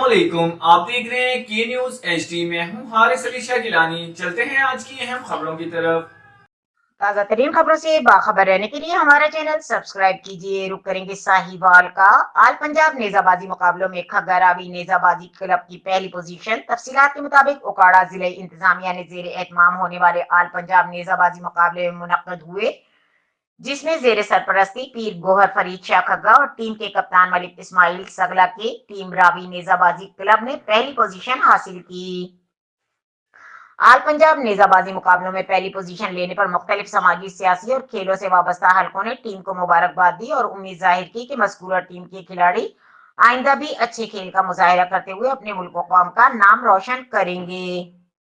अस्सलामुअलैकुम। आप देख रहे हैं के न्यूज एचडी में हूं हारिस अली शाह गिलानी। चलते हैं आज की अहम खबरों की तरफ। ताजा तरीन खबरों से बाखबर रहने के लिए हमारा चैनल सब्सक्राइब कीजिए। रुक करेंगे साहिवाल का। आल पंजाब नेजाबाजी मुकाबलों में खग्गर रावी नेजाबाजी क्लब की पहली पोजीशन। तफसीलात के मुताबिक उकाड़ा जिले इंतजामिया ने जेर एहतमाम होने वाले आल पंजाब नेजाबाजी मुकाबले में मुनक्कद हुए, जिसमें जेर सरपरस्ती पीर गोहर फरीद शाह खग्गा और टीम के कप्तान मलिक इस्माइल सगला की टीम रावी नेजाबाजी क्लब ने पहली पोजीशन हासिल की। आल पंजाब नेजाबाजी मुकाबलों में पहली पोजीशन लेने पर मुख्तलिफ समाजी, सियासी और खेलों से वाबस्ता हलकों ने टीम को मुबारकबाद दी और उम्मीद जाहिर की कि मज़कूरा टीम के खिलाड़ी आइंदा भी अच्छे खेल का मुजाहरा करते हुए अपने मुल्क कौम का नाम रोशन करेंगे।